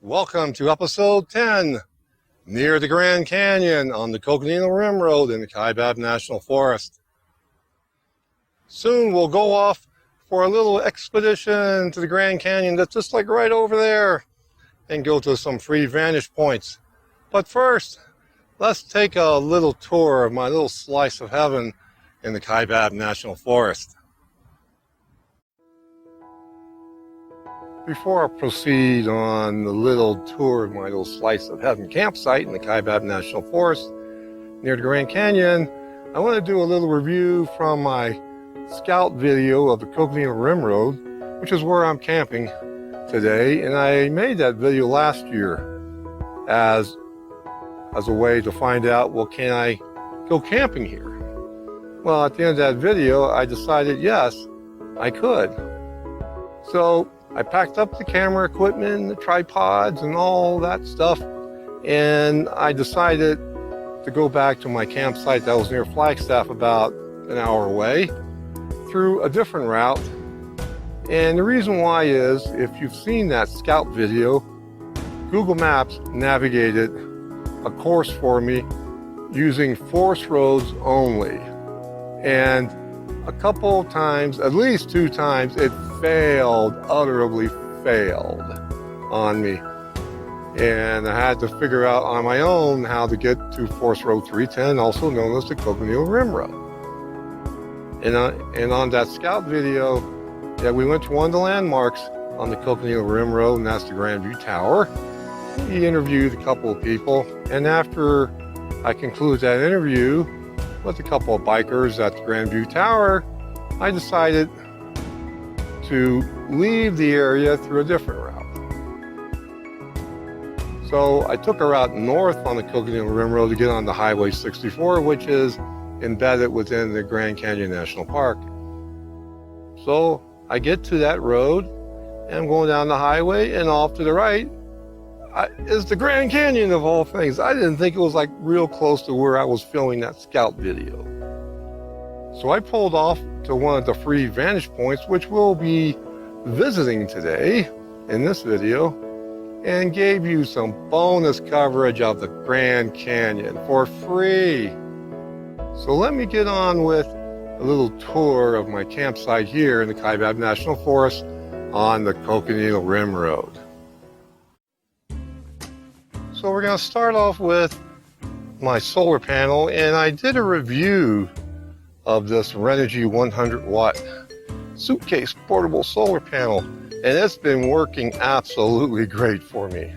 Welcome to episode 10, near the Grand Canyon on the Coconino Rim Road in the Kaibab National Forest. Soon we'll go off for a little expedition to the Grand Canyon that's just like right over there and go to some free vantage points. But first, let's take a little tour of my little slice of heaven in the Kaibab National Forest. Before I proceed on the little tour of my little slice of heaven campsite in the Kaibab National Forest near the Grand Canyon, I want to do a little review from my scout video of the Coconino Rim Road, which is where I'm camping today. And I made that video last year as a way to find out, well, can I go camping here? Well, at the end of that video, I decided yes, I could. So I packed up the camera equipment, the tripods, and all that stuff, and I decided to go back to my campsite that was near Flagstaff, about an hour away, through a different route. And the reason why is, if you've seen that scout video, Google Maps navigated a course for me using forest roads only. And a couple of times, at least 2 times, it failed, utterly failed on me. And I had to figure out on my own how to get to Forest Road 310, also known as the Coconino Rim Road. And on that scout video, yeah, we went to one of the landmarks on the Coconino Rim Road, and that's the Grand View Tower. We interviewed a couple of people, and after I concluded that interview with a couple of bikers at the Grand View Tower, I decided to leave the area through a different route. So I took a route north on the Coconino Rim Road to get on the Highway 64, which is embedded within the Grand Canyon National Park. So I get to that road, and I'm going down the highway, and off to the right is the Grand Canyon of all things. I didn't think it was like real close to where I was filming that scout video. So I pulled off to one of the free vantage points, which we'll be visiting today in this video, and gave you some bonus coverage of the Grand Canyon for free. So let me get on with a little tour of my campsite here in the Kaibab National Forest on the Coconino Rim Road. So we're going to start off with my solar panel, and I did a review of this Renogy 100 watt suitcase portable solar panel, and it's been working absolutely great for me.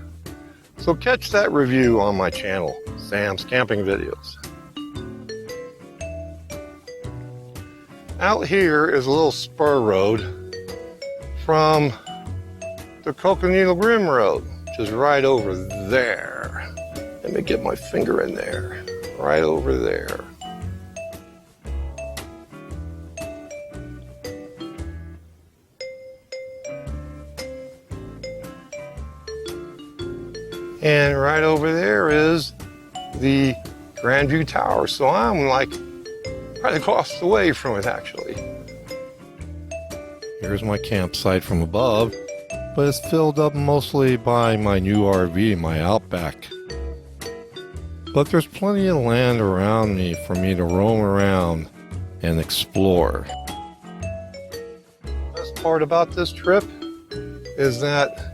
So catch that review on my channel, Sam's Camping Videos. Out here is a little spur road from the Coconino Rim Road, which is right over there. Let me get my finger in there, right over there. And right over there is the Grand View Tower. So I'm like right across the way from it, actually. Here's my campsite from above, but it's filled up mostly by my new RV, my Outback. But there's plenty of land around me for me to roam around and explore. The best part about this trip is that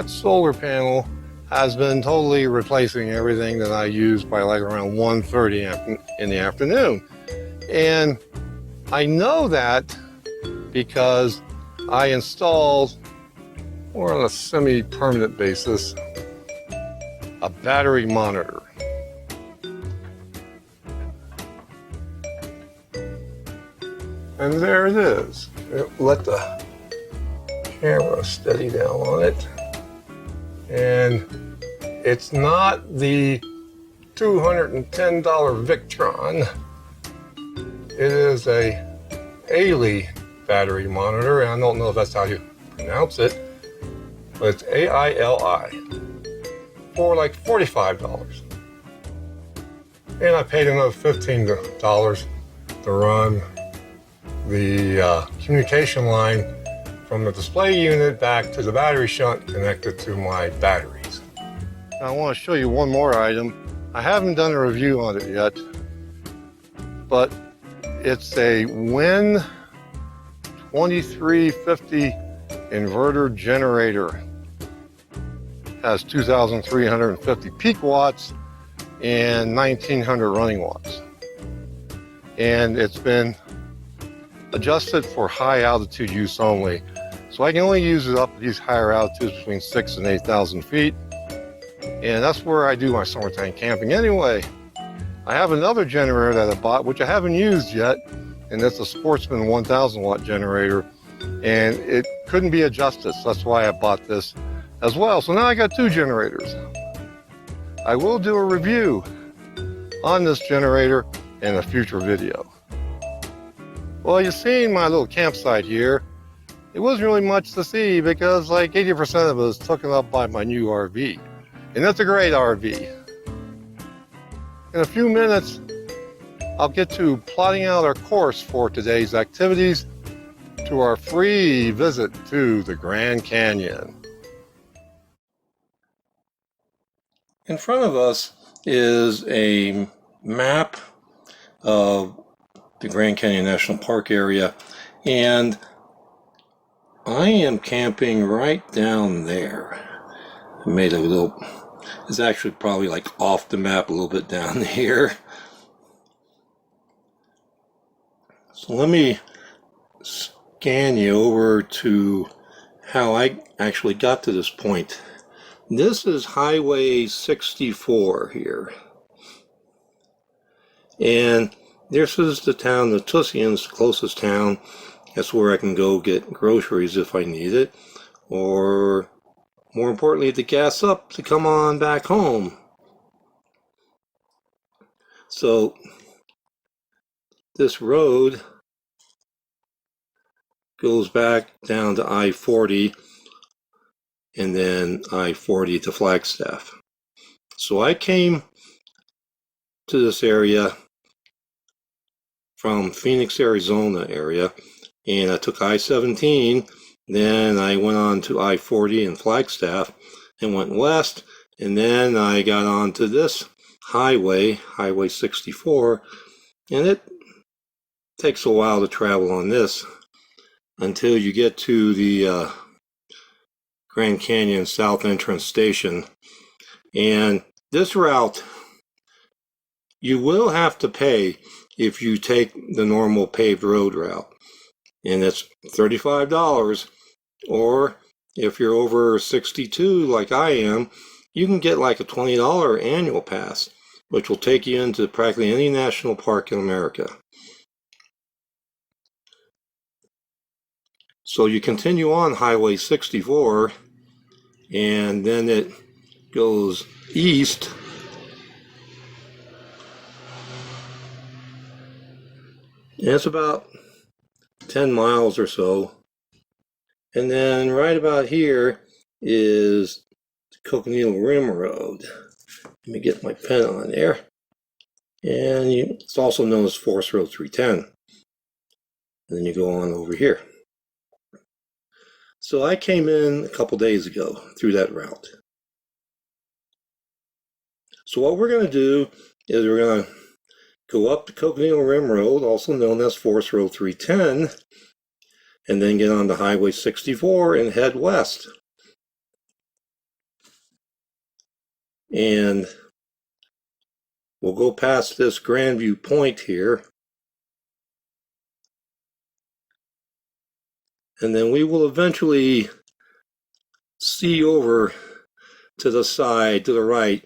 solar panel has been totally replacing everything that I used by like around 1:30 in the afternoon. And I know that because I installed, or on a semi-permanent basis, a battery monitor. And there it is. Let the camera steady down on it. And it's not the $210 Victron. It is a Aili battery monitor, and I don't know if that's how you pronounce it, but it's AILI for like $45. And I paid another $15 to run the communication line from the display unit back to the battery shunt connected to my batteries. Now I want to show you one more item. I haven't done a review on it yet, but it's a WIN 2350 inverter generator. Has 2,350 peak watts and 1,900 running watts. And it's been adjusted for high altitude use only. So I can only use it up at these higher altitudes between 6,000 and 8,000 feet. And that's where I do my summertime camping anyway. I have another generator that I bought, which I haven't used yet, and that's a Sportsman 1,000 watt generator. And it couldn't be adjusted, so that's why I bought this as well. So now I got two generators. I will do a review on this generator in a future video. Well, you've seen my little campsite here. It wasn't really much to see because like 80% of it is taken up by my new RV. And that's a great RV. In a few minutes, I'll get to plotting out our course for today's activities to our free visit to the Grand Canyon. In front of us is a map of the Grand Canyon National Park area, and I am camping right down there. I made a little, it's actually probably like off the map a little bit down here. So let me scan you over to how I actually got to this point. This is Highway 64 here. And this is the town, the Tussian's the closest town. That's where I can go get groceries if I need it. Or, more importantly, to gas up to come on back home. So, this road goes back down to I-40 and then I-40 to Flagstaff. So I came to this area from Phoenix, Arizona area, and I took I-17, then I went on to I-40 in Flagstaff and went west, and then I got onto this highway, Highway 64, and it takes a while to travel on this until you get to the Grand Canyon South Entrance Station. And this route, you will have to pay if you take the normal paved road route, and it's $35. Or if you're over 62 like I am, you can get like a $20 annual pass, which will take you into practically any national park in America. So you continue on Highway 64, and then it goes east. And it's about 10 miles or so. And then right about here is the Coconino Rim Road. Let me get my pen on there. And it's also known as Forest Road 310. And then you go on over here. So I came in a couple days ago through that route. So what we're going to do is we're going to go up the Coconino Rim Road, also known as Forest Road 310, and then get on to Highway 64 and head west. And we'll go past this Grandview Point here. And then we will eventually see over to the side, to the right.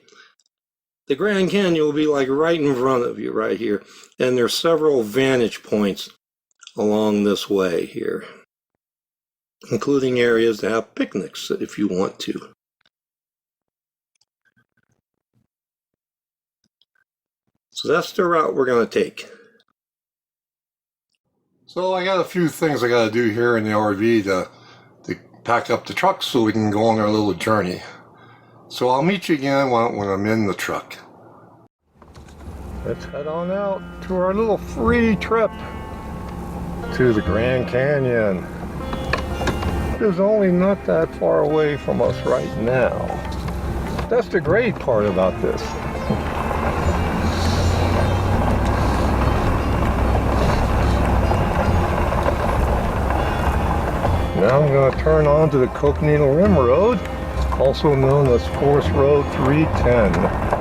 The Grand Canyon will be like right in front of you right here. And there's several vantage points along this way here, including areas to have picnics if you want to. So that's the route we're going to take. So I got a few things I got to do here in the RV to pack up the truck so we can go on our little journey. So I'll meet you again when I'm in the truck. Let's head on out to our little free trip to the Grand Canyon. is only not that far away from us right now. That's the great part about this. Now I'm going to turn on to the Coconino Rim Road, also known as Forest Road 310.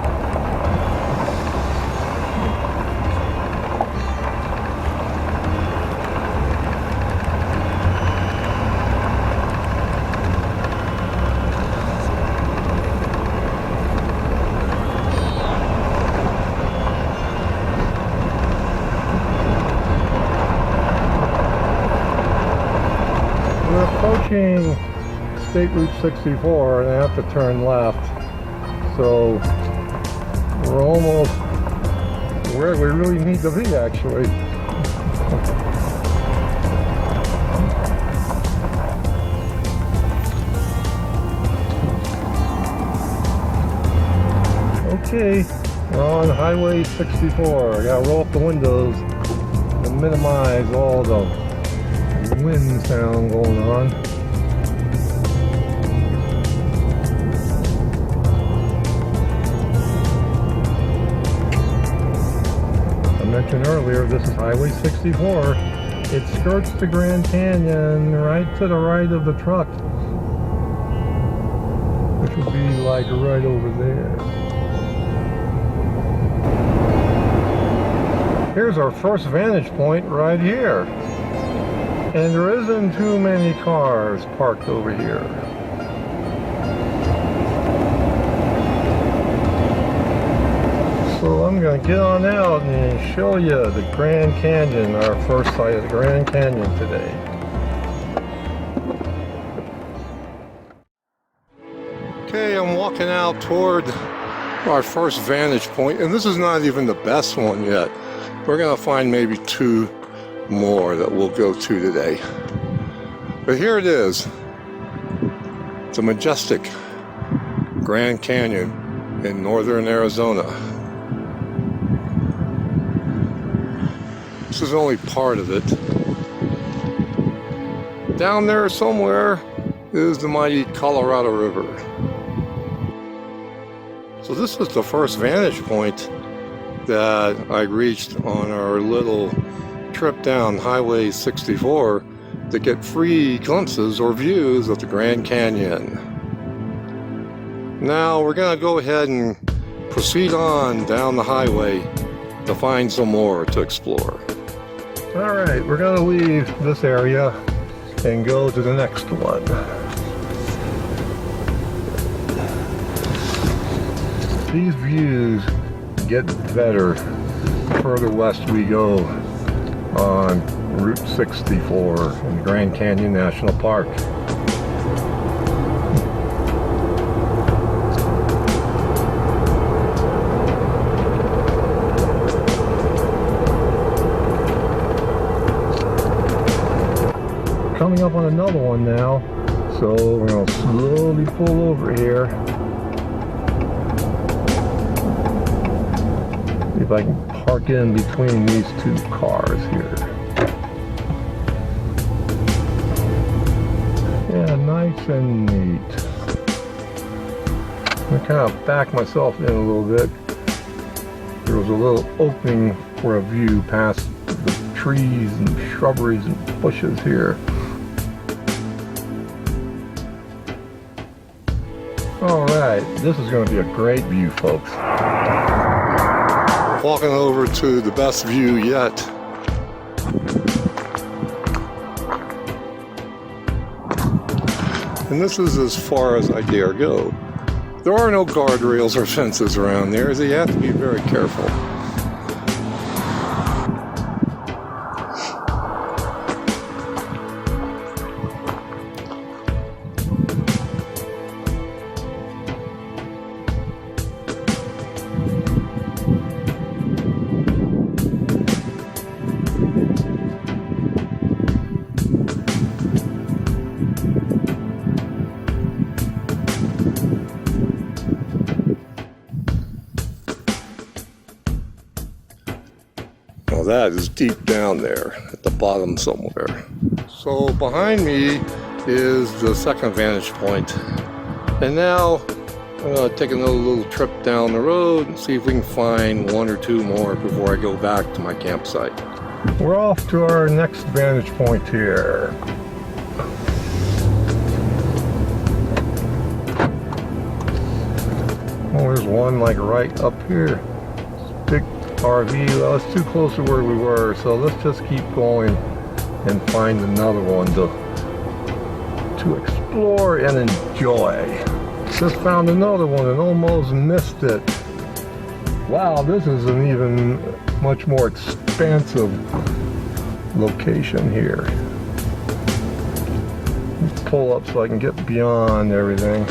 We're approaching State Route 64 and I have to turn left, so we're almost where we really need to be actually. Okay, we're on Highway 64. I gotta roll up the windows and minimize all the wind sound going on. I mentioned earlier, this is Highway 64. It skirts the Grand Canyon right to the right of the truck, which would be like right over there. Here's our first vantage point right here. And there isn't too many cars parked over here. So I'm going to get on out and show you the Grand Canyon, our first sight of the Grand Canyon today. Okay, I'm walking out toward our first vantage point, and this is not even the best one yet. We're going to find maybe two more that we'll go to today. But here it is. It's a majestic Grand Canyon in northern Arizona. This is only part of it. Down there somewhere is the mighty Colorado River. So this is the first vantage point that I reached on our little trip down Highway 64 to get free glimpses or views of the Grand Canyon. Now we're going to go ahead and proceed on down the highway to find some more to explore. Alright, we're going to leave this area and go to the next one. These views get better the further west we go on Route 64 in Grand Canyon National Park. Coming up on another one now, so we're going to slowly pull over here. See if I can park in between these two cars here. Yeah, nice and neat. I'm going to kind of back myself in a little bit. There was a little opening for a view past the trees and shrubberies and bushes here. Alright, this is going to be a great view, folks. Walking over to the best view yet. And this is as far as I dare go. There are no guardrails or fences around there, so you have to be very careful. That is deep down there at the bottom somewhere. So behind me is the second vantage point. And now I'm going to take another little trip down the road and see if we can find one or two more before I go back to my campsite. We're off to our next vantage point here. Oh, there's one like right up here. Big RV. Well, it's too close to where we were, so let's just keep going and find another one to explore and enjoy. Just found another one and almost missed it. Wow, this is an even much more expansive location here. Let's pull up so I can get beyond everything.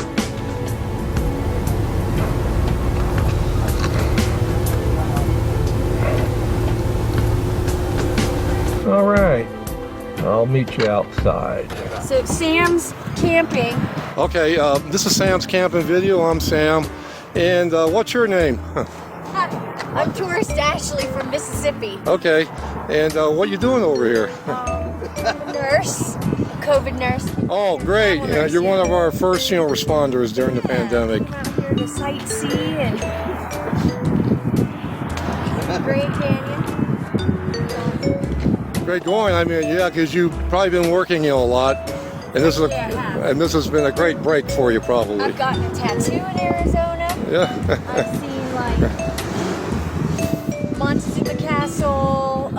All right, I'll meet you outside. So Sam's camping. Okay, this is Sam's camping video. I'm Sam. And what's your name? I'm tourist Ashley from Mississippi. Okay, and what you doing over here? Nurse, COVID nurse. Oh, great. Yeah, you're one of our first, responders during the pandemic. I'm out here to sightsee and Grand Canyon. Great going. I mean, yeah, because you've probably been working, a lot, and this has been a great break for you, probably. I've gotten a tattoo in Arizona. Yeah. I've seen like Montezuma Castle,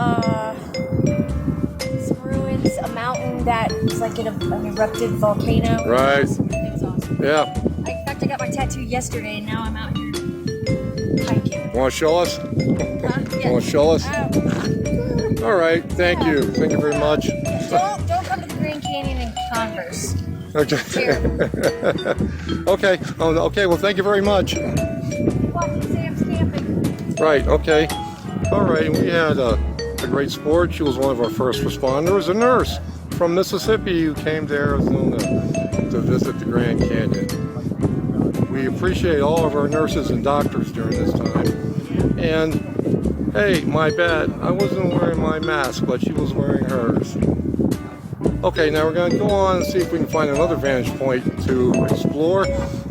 some ruins, a mountain that is like an erupted volcano. Right. It was awesome. Yeah. In fact, I got my tattoo yesterday, and now I'm out here hiking. Want to show us? Yes. Want to show us? All right. Thank you. Thank you very much. Don't come to the Grand Canyon in Converse. Okay. Okay. Okay. Well, thank you very much. Watching Sam's camping. Right. Okay. All right. We had a great sport. She was one of our first responders, a nurse from Mississippi who came to Arizona to visit the Grand Canyon. We appreciate all of our nurses and doctors during this time. And hey, my bad. I wasn't wearing my mask, but she was wearing hers. Okay, now we're going to go on and see if we can find another vantage point to explore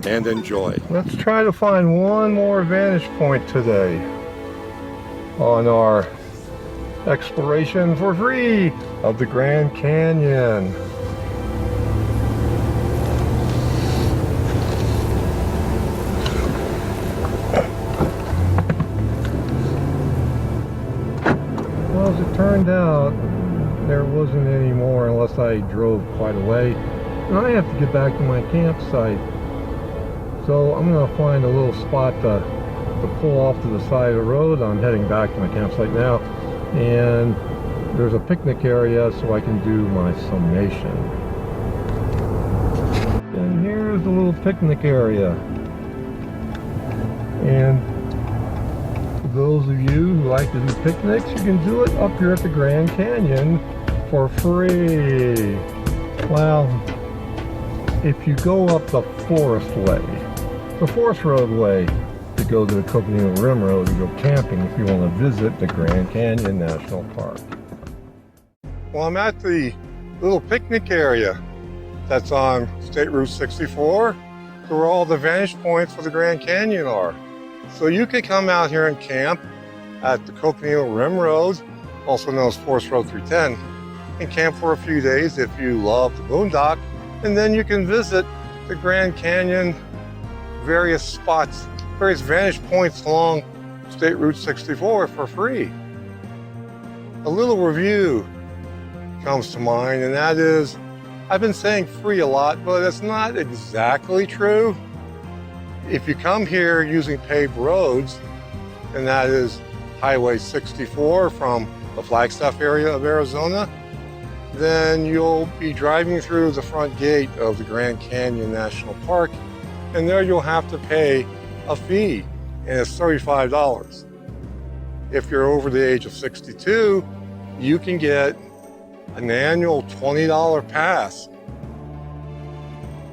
and enjoy. Let's try to find one more vantage point today on our exploration for free of the Grand Canyon. Well, as it turned out, there wasn't any more unless I drove quite a way. And I have to get back to my campsite. So I'm going to find a little spot to pull off to the side of the road. I'm heading back to my campsite now. And there's a picnic area so I can do my summation. And here's the little picnic area. And those of you who like to do picnics, you can do it up here at the Grand Canyon for free. Well, if you go up the forest roadway to go to the Coconino Rim Road to go camping if you want to visit the Grand Canyon National Park. Well, I'm at the little picnic area that's on State Route 64, where all the vantage points for the Grand Canyon are. So you could come out here and camp at the Coconino Rim Road, also known as Forest Road 310, and camp for a few days if you love the boondock, and then you can visit the Grand Canyon, various spots, various vantage points along State Route 64 for free. A little review comes to mind, and that is, I've been saying free a lot, but it's not exactly true. If you come here using paved roads, and that is Highway 64 from the Flagstaff area of Arizona, then you'll be driving through the front gate of the Grand Canyon National Park, and there you'll have to pay a fee, and it's $35. If you're over the age of 62, you can get an annual $20 pass.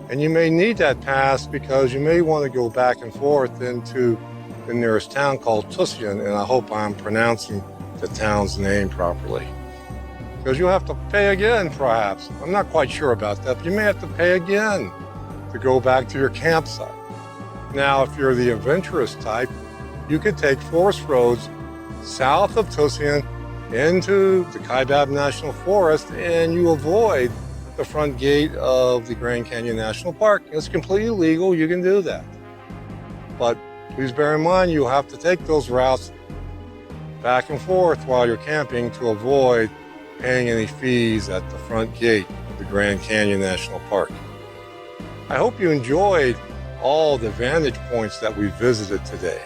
And you may need that pass because you may want to go back and forth into the nearest town called Tusayan, and I hope I'm pronouncing the town's name properly. because you'll have to pay again perhaps. I'm not quite sure about that, but you may have to pay again to go back to your campsite. Now, if you're the adventurous type, you could take forest roads south of Tusayan into the Kaibab National Forest, and you avoid the front gate of the Grand Canyon National Park. It's completely legal, you can do that. But please bear in mind, you'll have to take those routes back and forth while you're camping to avoid paying any fees at the front gate of the Grand Canyon National Park. I hope you enjoyed all the vantage points that we visited today.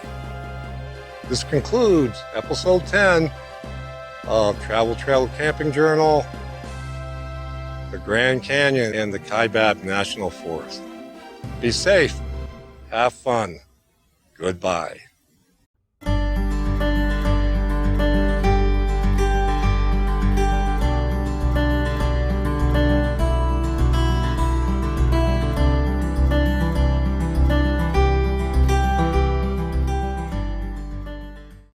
This concludes episode 10 of Travel Trail Camping Journal, the Grand Canyon and the Kaibab National Forest. Be safe, have fun, goodbye.